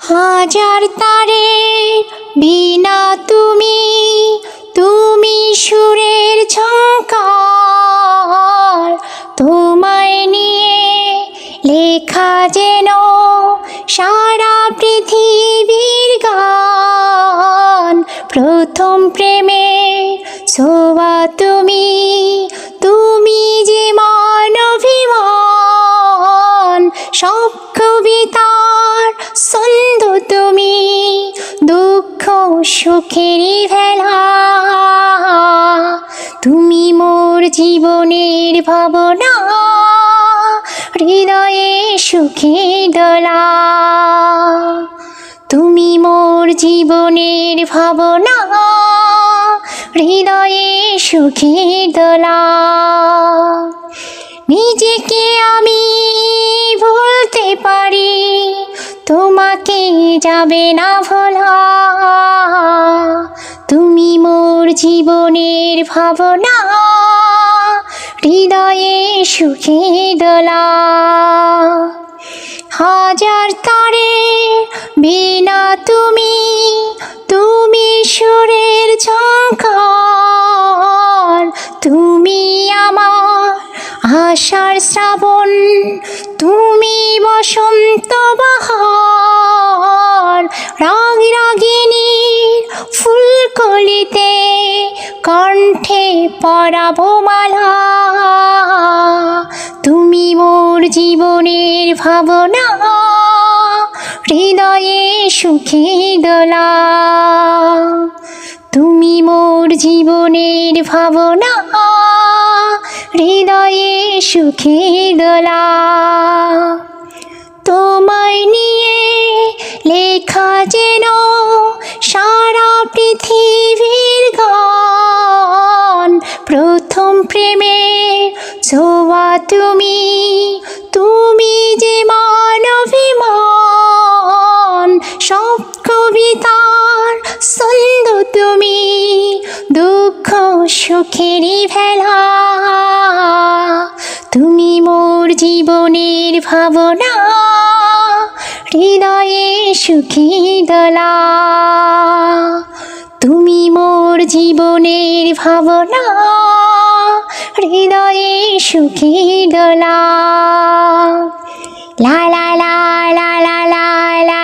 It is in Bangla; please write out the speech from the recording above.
হাজার তারের বীণা তুমি, তুমি সুরের ঝংকার। তোমায় নিয়ে লেখা যেন সারা পৃথিবীর গান। প্রথম প্রেমের ছোঁয়া তুমি, তুমি যে মানবিমান। সব কবিতার ছন্দ তুমি, দুঃখ সুখেরই ভেলা। তুমি মোর জীবনের ভাবনা, হৃদয়ে সুখের দোলা। তুমি মোর জীবনের ভাবনা, হৃদয়ে সুখের দোলা। নিজেকে আমি ভুলতে পারি, তোমাকে যাবে না ভোলা। তুমি মোর জীবনের ভাবনা, হৃদয়ে সুখের দোলা। হাজার তারের বীণা তুমি, তুমি সুরের ঝংকার। তুমি আমার আশার শ্রাবণ, তুমি বসন্ত বাহার। রাগ রাগিনীর ফুলকলিতে কণ্ঠে পরাবো মালা। তুমি মোর জীবনের ভাবনা, হৃদয়ে সুখের দোলা। তুমি মোর জীবনের ভাবনা, হৃদয়ে সুখের দোলা। তোমায় নিয়ে লেখা যেন সারা পৃথিবীর গান। প্রথম প্রেমের ছোঁয়া তুমি, তুমি যে মানবিমান। সব কবিতার ছন্দ তুমি, দুঃখ সুখেরই ভেলা। তুমি মোর জীবনের ভাবনা, হৃদয়ে সুখের দোলা। তুমি মোর জীবনের ভাবনা, হৃদয়ে সুখের দোলা। লা লা লা লা লা লা লা।